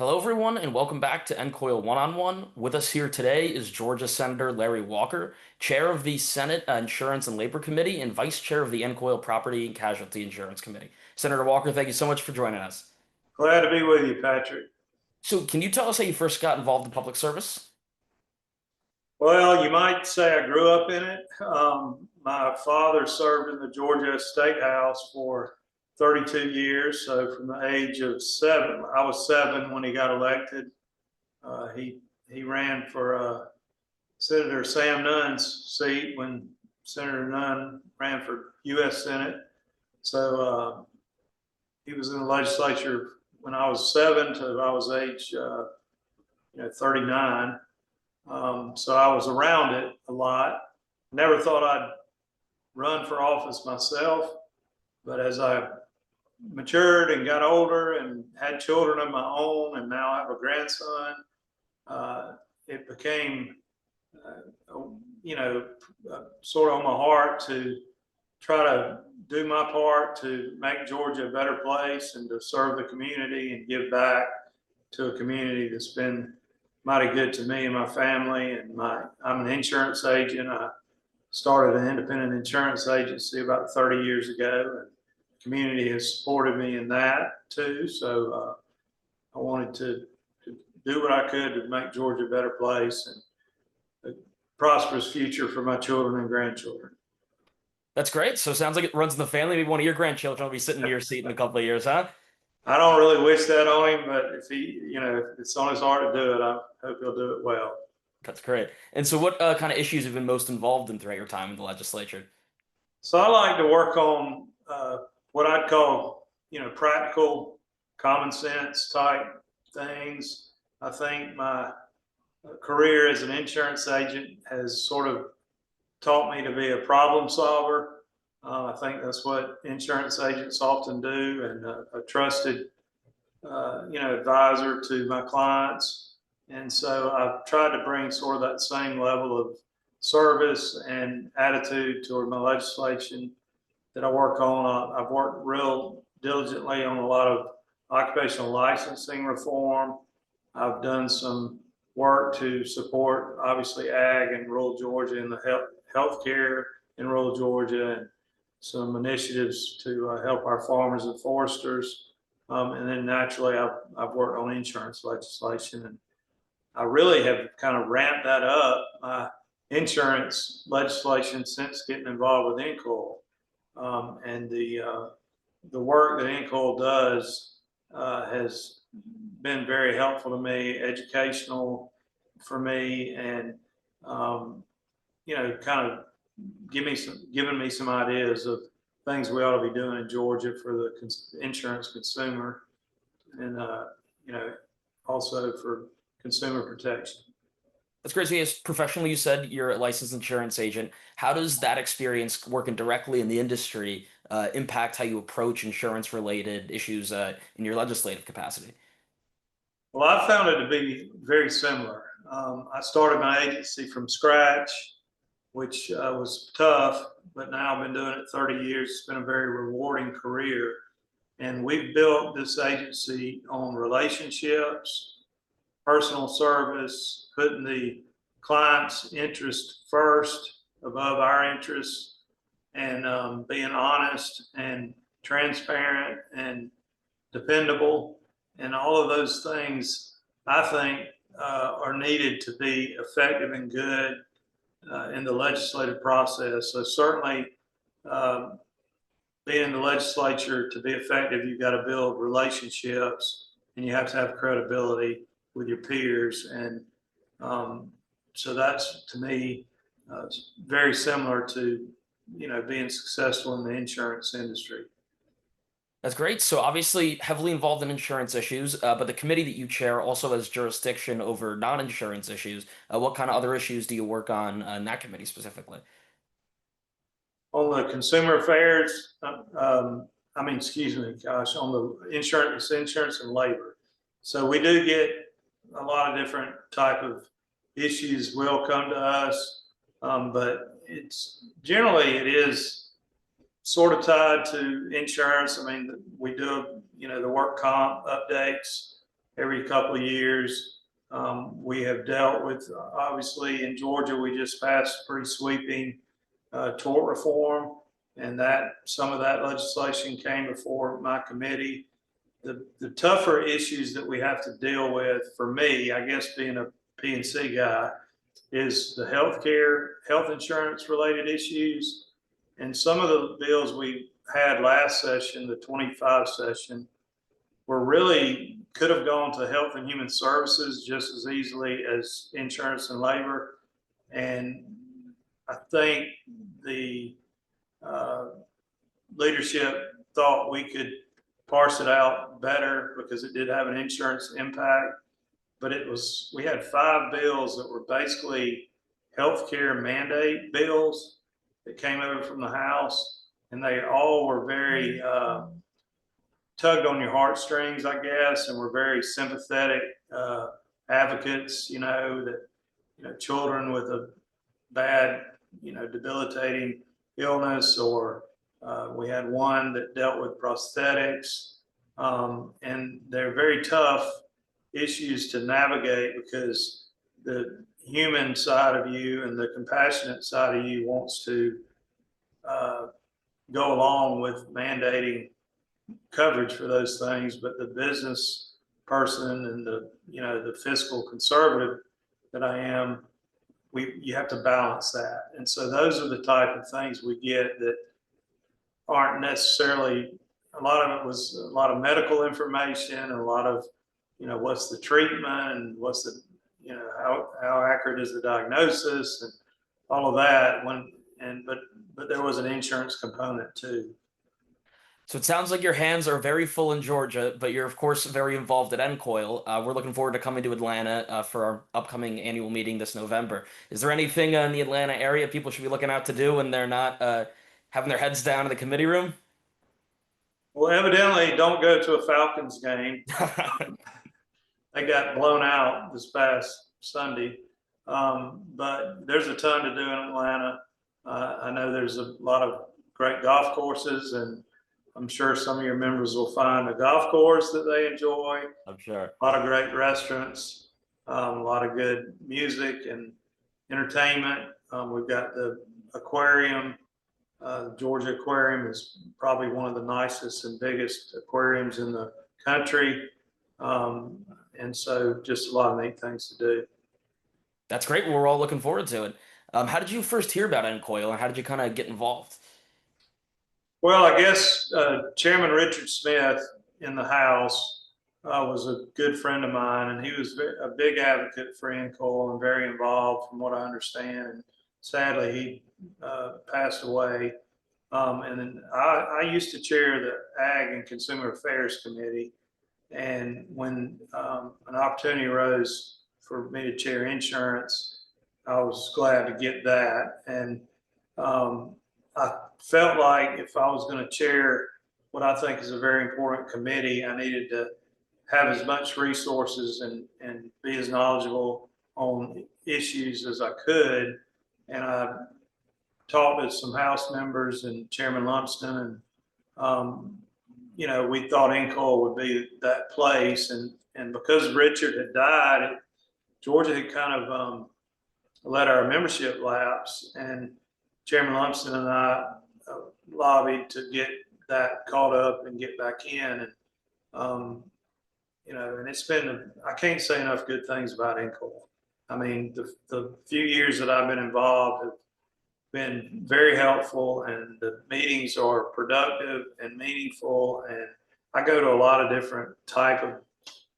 Hello, everyone, and welcome back to NCOIL One-on-One. With us here today is Georgia Senator Larry Walker, Chair of the Senate Insurance and Labor Committee and Vice Chair of the NCOIL Property and Casualty Insurance Committee. Senator Walker, thank you so much for joining us. Glad to be with you, Patrick. So, can you tell us how you first got involved in public service? Well, you might say I grew up in it. My father served in the Georgia State House for 32 years. So from the age of 7, I was 7 when he got elected. He ran for Senator Sam Nunn's seat when Senator Nunn ran for U.S. Senate. So he was in the legislature when I was 7 to I was age 39. So I was around it a lot. Never thought I'd run for office myself, but as I matured and got older and had children of my own, and now I have a grandson, it became, sort of on my heart to try to do my part to make Georgia a better place and to serve the community and give back to a community that's been mighty good to me and my family. And I'm an insurance agent. I started an independent insurance agency about 30 years ago, and the community has supported me in that too. So I wanted to do what I could to make Georgia a better place and a prosperous future for my children and grandchildren. That's great. So, it sounds like it runs in the family. Maybe one of your grandchildren will be sitting in your seat in a couple of years, huh? I don't really wish that on him, but if if it's on his heart to do it, I hope he'll do it well. That's great. And so, what kind of issues have you been most involved in throughout your time in the legislature? So I like to work on what I'd call, practical, common sense type things. I think my career as an insurance agent has sort of taught me to be a problem solver. I think that's what insurance agents often do, and a trusted, advisor to my clients. And so I've tried to bring sort of that same level of service and attitude toward my legislation that I work on. I've worked real diligently on a lot of occupational licensing reform. I've done some work to support, obviously, ag in rural Georgia and the healthcare in rural Georgia, and some initiatives to help our farmers and foresters. And then naturally, I've worked on insurance legislation, and I really have kind of ramped that up, my insurance legislation, since getting involved with NCOIL. And the work that NCOIL does has been very helpful to me, educational for me, and kind of giving me some ideas of things we ought to be doing in Georgia for the insurance consumer, and also for consumer protection. That's great. So, yes, professionally, you said you're a licensed insurance agent. How does that experience working directly in the industry impact how you approach insurance-related issues in your legislative capacity? Well, I found it to be very similar. I started my agency from scratch, which was tough, but now I've been doing it 30 years. It's been a very rewarding career. And we've built this agency on relationships, personal service, putting the client's interest first above our interests, and being honest and transparent and dependable. And all of those things, I think, are needed to be effective and good in the legislative process. So certainly, being in the legislature, to be effective, you've got to build relationships, and you have to have credibility with your peers. And so that's, to me, very similar to being successful in the insurance industry. That's great. So, obviously, heavily involved in insurance issues, but the committee that you chair also has jurisdiction over non-insurance issues. What kind of other issues do you work on in that committee specifically? On the consumer affairs, excuse me, gosh, on the insurance and labor. So we do get a lot of different type of issues will come to us, but it is sort of tied to insurance. I mean, we do, the work comp updates every couple of years. We have dealt with, obviously, in Georgia, we just passed pretty sweeping tort reform, and that some of that legislation came before my committee. The tougher issues that we have to deal with, for me, I guess being a P&C guy, is the health insurance related issues. And some of the bills we had last session, the 25 session, were really could have gone to Health and Human Services just as easily as insurance and labor. And I think the uh, leadership thought we could parse it out better because it did have an insurance impact. But we had 5 bills that were basically healthcare mandate bills that came over from the House, and they all were very tugged on your heartstrings, I guess, and were very sympathetic advocates. That children with a bad, debilitating illness, or we had one that dealt with prosthetics, and they're very tough issues to navigate because the human side of you and the compassionate side of you wants to uh, go along with mandating coverage for those things, but the business person and the fiscal conservative that I am, you have to balance that. And so those are the type of things we get that aren't necessarily, a lot of it was a lot of medical information and a lot of, what's the treatment and what's the, how accurate is the diagnosis and all of that. But there was an insurance component too. So it sounds like your hands are very full in Georgia, but you're of course very involved at NCOIL. We're looking forward to coming to Atlanta for our upcoming annual meeting this November. Is there anything in the Atlanta area people should be looking out to do when they're not having their heads down in the committee room? Well, evidently, don't go to a Falcons game. They got blown out this past Sunday. But there's a ton to do in Atlanta. I know there's a lot of great golf courses, and I'm sure some of your members will find a golf course that they enjoy. I'm sure. A lot of great restaurants, a lot of good music and entertainment. We've got the aquarium. The Georgia Aquarium is probably one of the nicest and biggest aquariums in the country. And so just a lot of neat things to do. That's great. We're all looking forward to it. How did you first hear about NCOIL and how did you kind of get involved? Well, I guess Chairman Richard Smith in the House was a good friend of mine, and he was a big advocate for NCOIL and very involved, from what I understand. And sadly, he passed away. And then I used to chair the Ag and Consumer Affairs Committee. And when an opportunity arose for me to chair insurance, I was glad to get that. And I felt like if I was going to chair what I think is a very important committee, I needed to have as much resources and be as knowledgeable on issues as I could. And I talked to some House members and Chairman Lumsden, and we thought NCOIL would be that place. And because Richard had died, Georgia had kind of let our membership lapse, and Chairman Lumsden and I lobbied to get that caught up and get back in. And and it's been, I can't say enough good things about NCOIL. I mean, the few years that I've been involved have been very helpful, and the meetings are productive and meaningful. And I go to a lot of different type of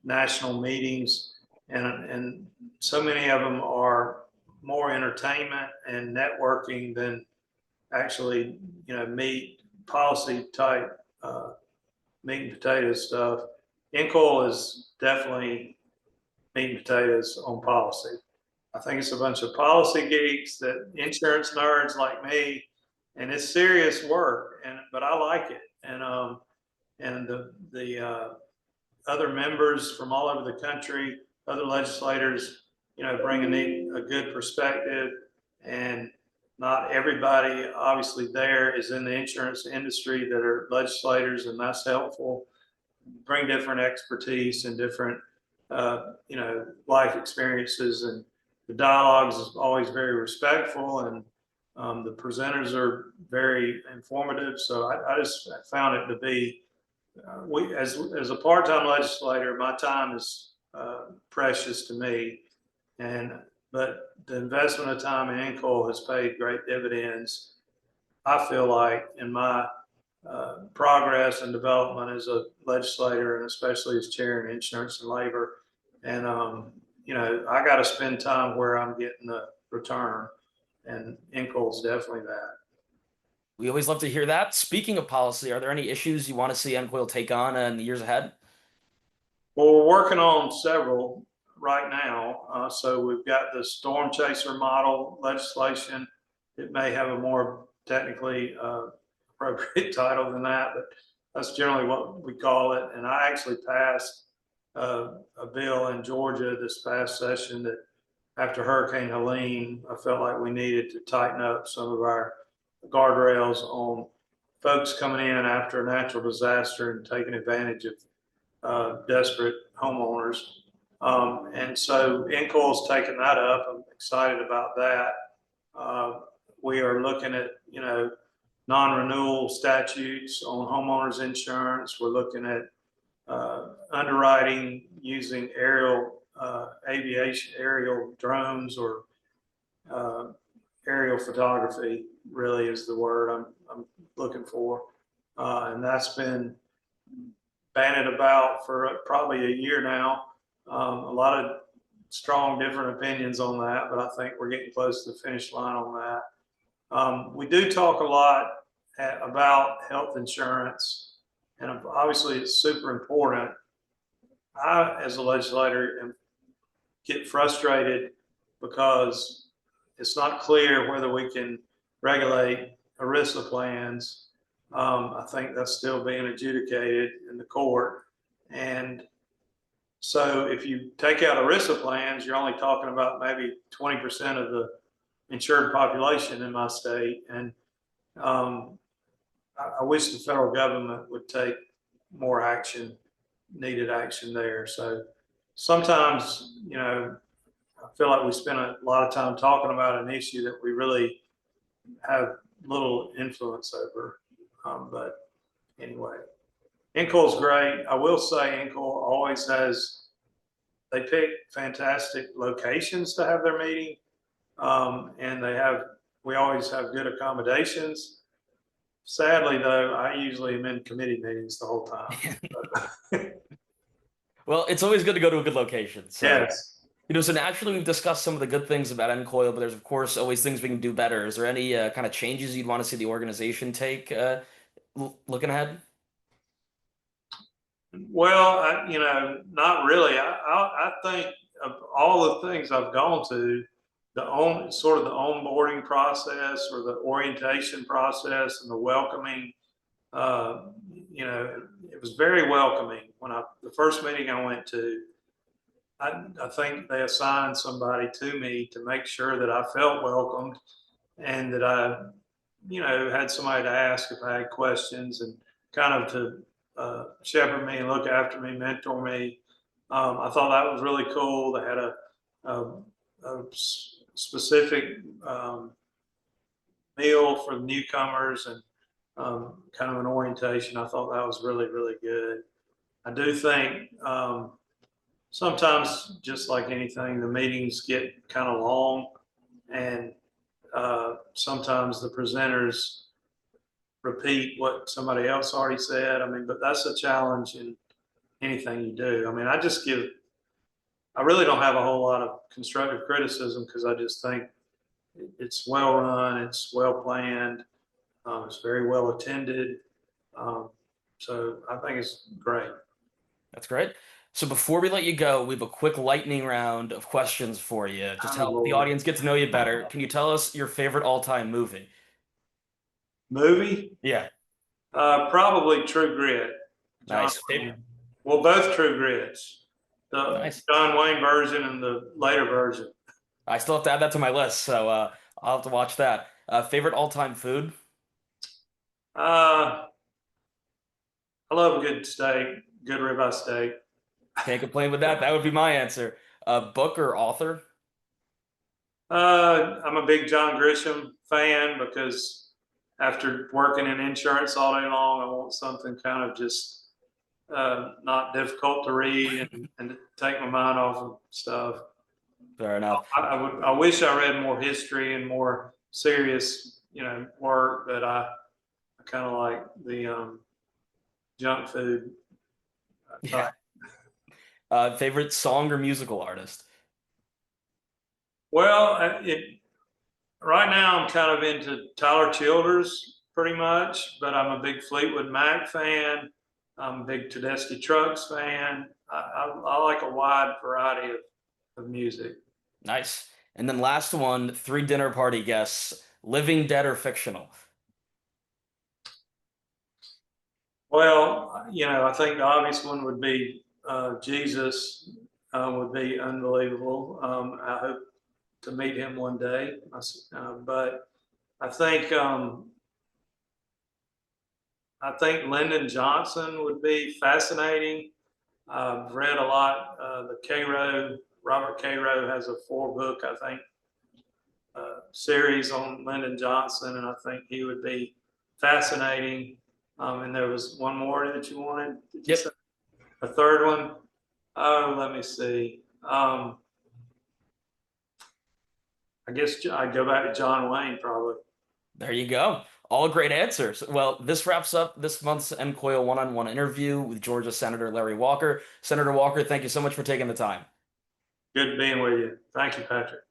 national meetings, and so many of them are more entertainment and networking than actually, meat policy type meat and potatoes stuff. NCOIL is definitely meat and potatoes on policy. I think it's a bunch of policy geeks, that insurance nerds like me, and it's serious work. But I like it. And the other members from all over the country, other legislators, bring a good perspective. And not everybody, obviously, there is in the insurance industry that are legislators, and that's helpful. Bring different expertise and different life experiences, and the dialogues is always very respectful, and the presenters are very informative. So I just found it to be we as a part-time legislator, my time is precious to me, and but the investment of time in NCOIL has paid great dividends. I feel like in my progress and development as a legislator, and especially as chair in insurance and labor. And I got to spend time where I'm getting the return, and NCOIL is definitely that. We always love to hear that. Speaking of policy, are there any issues you want to see NCOIL take on in the years ahead? Well, we're working on several right now. So we've got the storm chaser model legislation. It may have a more technically appropriate title than that, but that's generally what we call it. And I actually passed a bill in Georgia this past session that after Hurricane Helene, I felt like we needed to tighten up some of our guardrails on folks coming in after a natural disaster and taking advantage of desperate homeowners. And so NCOIL's taking that up. I'm excited about that. Uh, we are looking at, non-renewal statutes on homeowners insurance. We're looking at underwriting using aerial drones, or uh, aerial photography really is the word I'm looking for. And that's been bandied about for probably a year now. A lot of strong different opinions on that, but I think we're getting close to the finish line on that. We do talk a lot about health insurance, and obviously it's super important. I, as a legislator, get frustrated because it's not clear whether we can regulate ERISA plans. I think that's still being adjudicated in the court. And so if you take out ERISA plans, you're only talking about maybe 20% of the insured population in my state. And um, I wish the federal government would take more action, needed action there. So sometimes, I feel like we spend a lot of time talking about an issue that we really have little influence over. But anyway, NCOIL's great. I will say NCOIL always they pick fantastic locations to have their meeting. And we always have good accommodations. Sadly, though, I usually am in committee meetings the whole time. Well, it's always good to go to a good location. So, Yes. so naturally we've discussed some of the good things about NCOIL, but there's of course always things we can do better. Is there any kind of changes you'd want to see the organization take looking ahead? Well, not really. I think of all the things I've gone to, sort of the onboarding process or the orientation process and the welcoming, uh, it was very welcoming when the first meeting I went to. I think they assigned somebody to me to make sure that I felt welcomed, and that I, had somebody to ask if I had questions, and kind of to shepherd me and look after me, mentor me. I thought that was really cool. They had a, a specific meal for the newcomers, and kind of an orientation. I thought that was really, really good. I do think sometimes, just like anything, the meetings get kind of long, and sometimes the presenters repeat what somebody else already said. I mean, but that's a challenge in anything you do. I mean, I really don't have a whole lot of constructive criticism, because I just think it's well run, it's well planned, it's very well attended. Um, so I think it's great. That's great. So before we let you go, we have a quick lightning round of questions for you, just to Oh, help the Lord. audience get to know you better. Can you tell us your favorite all-time movie? Movie? Yeah, Probably True Grit. John nice. Wayne. Well, both True Grits. The Nice. John Wayne version and the later version. I still have to add that to my list, so I'll have to watch that. Favorite all-time food? Uh, I love a good steak, good ribeye steak. Can't complain with that. That would be my answer. Book or author? I'm a big John Grisham fan because after working in insurance all day long, I want something kind of just not difficult to read and to take my mind off of stuff. Fair enough. I wish I read more history and more serious, work, but I kind of like the junk food Yeah. type. Favorite song or musical artist? Well, right now I'm kind of into Tyler Childers pretty much, but I'm a big Fleetwood Mac fan. I'm a big Tedeschi Trucks fan. I like a wide variety of music. Nice. And then last one, three dinner party guests, living, dead, or fictional. Well, I think the obvious one would be Jesus. Would be unbelievable. I hope to meet him one day. But I think Lyndon Johnson would be fascinating. I've read a lot. The Cairo, Robert Cairo has a 4-book, I think, series on Lyndon Johnson, and I think he would be fascinating. And there was one more that you wanted. Did you say Yep. a third one? Oh, let me see. I guess I'd go back to John Wayne probably. There you go. All great answers. Well, this wraps up this month's NCOIL one-on-one interview with Georgia Senator Larry Walker. Senator Walker, thank you so much for taking the time. Good being with you. Thank you, Patrick.